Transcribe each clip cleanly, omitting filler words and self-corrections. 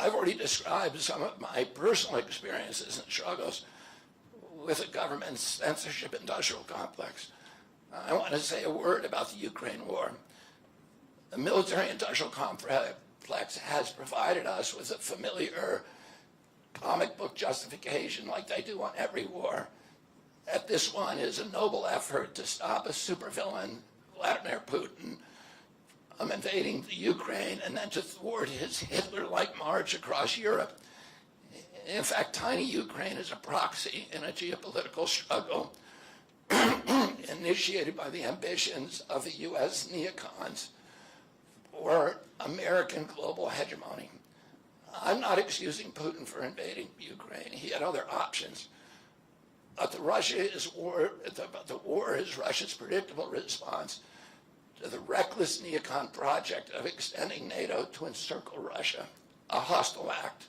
I've already described some of my personal experiences and struggles with the government's censorship industrial complex. I want to say a word about the Ukraine war. The military-industrial complex has provided us with a familiar comic book justification, like they do on every war, that this one is a noble effort to stop a supervillain, Vladimir Putin, from invading the Ukraine and then to thwart his Hitler-like march across Europe. In fact, tiny Ukraine is a proxy in a geopolitical struggle initiated by the ambitions of the U.S. neocons for American global hegemony. I'm not excusing Putin for invading Ukraine. He had other options. But the war is Russia's predictable response to the reckless neocon project of extending NATO to encircle Russia, a hostile act.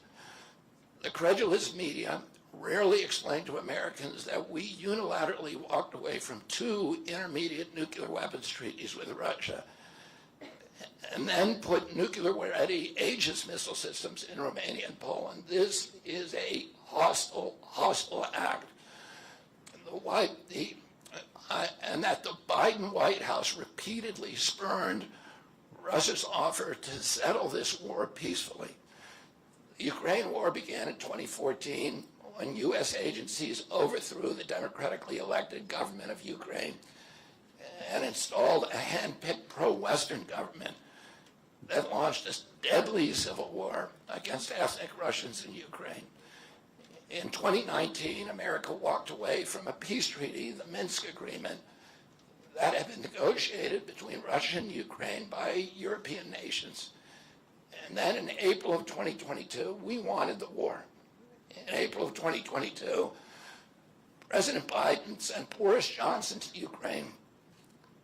The credulous media rarely explain to Americans that we unilaterally walked away from 2 intermediate nuclear weapons treaties with Russia and then put nuclear-ready Aegis missile systems in Romania and Poland. This is a hostile act. And that the Biden White House repeatedly spurned Russia's offer to settle this war peacefully. The Ukraine war began in 2014 when U.S. agencies overthrew the democratically elected government of Ukraine and installed a hand-picked pro-Western government that launched this deadly civil war against ethnic Russians in Ukraine. In 2019, America walked away from a peace treaty, the Minsk Agreement, that had been negotiated between Russia and Ukraine by European nations. And then in April of 2022, we wanted the war. In April of 2022, President Biden sent Boris Johnson to Ukraine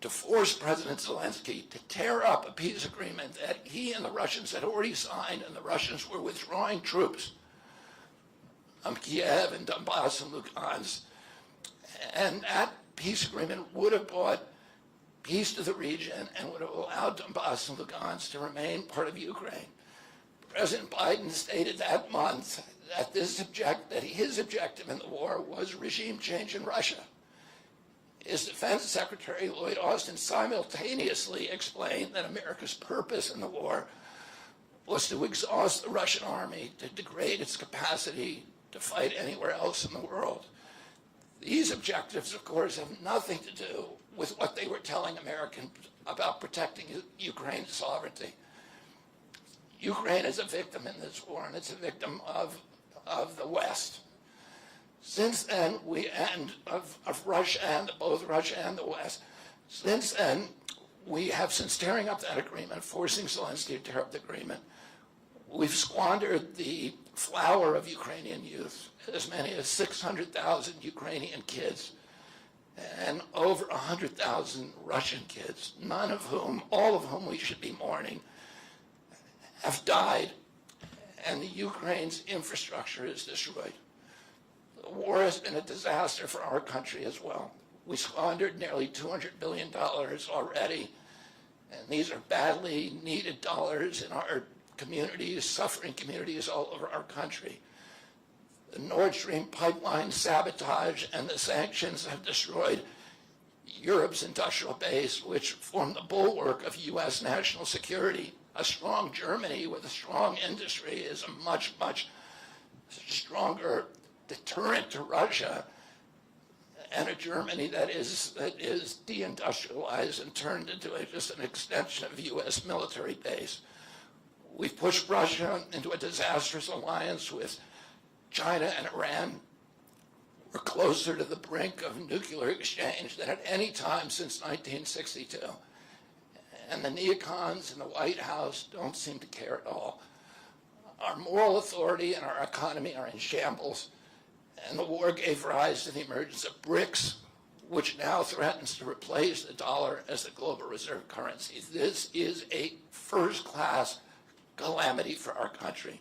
to force President Zelensky to tear up a peace agreement that he and the Russians had already signed, and the Russians were withdrawing troops from Kiev and Donbass and Lugansk. And that peace agreement would have brought peace to the region and would have allowed Donbass and Lugansk to remain part of Ukraine. President Biden stated that month that his objective in the war was regime change in Russia. His Defense Secretary, Lloyd Austin, simultaneously explained that America's purpose in the war was to exhaust the Russian army, to degrade its capacity to fight anywhere else in the world. These objectives, of course, have nothing to do with what they were telling Americans about protecting Ukraine's sovereignty. Ukraine is a victim in this war, and it's a victim of the West. Since then, of Russia and both Russia and the West, since then, we have, since tearing up that agreement, forcing Zelensky to tear up the agreement, we've squandered the flower of Ukrainian youth, as many as 600,000 Ukrainian kids, and over 100,000 Russian kids, all of whom we should be mourning, have died, and the Ukraine's infrastructure is destroyed. The war has been a disaster for our country as well. We squandered nearly $200 billion already, and these are badly needed dollars in our communities, suffering communities all over our country. The Nord Stream pipeline sabotage and the sanctions have destroyed Europe's industrial base, which formed the bulwark of U.S. national security. A strong Germany with a strong industry is a much, much stronger deterrent to Russia, and a Germany that is deindustrialized and turned into just an extension of U.S. military base. We've pushed Russia into a disastrous alliance with China and Iran. We're closer to the brink of nuclear exchange than at any time since 1962. And the neocons in the White House don't seem to care at all. Our moral authority and our economy are in shambles, and the war gave rise to the emergence of BRICS, which now threatens to replace the dollar as the global reserve currency. This is a first-class calamity for our country.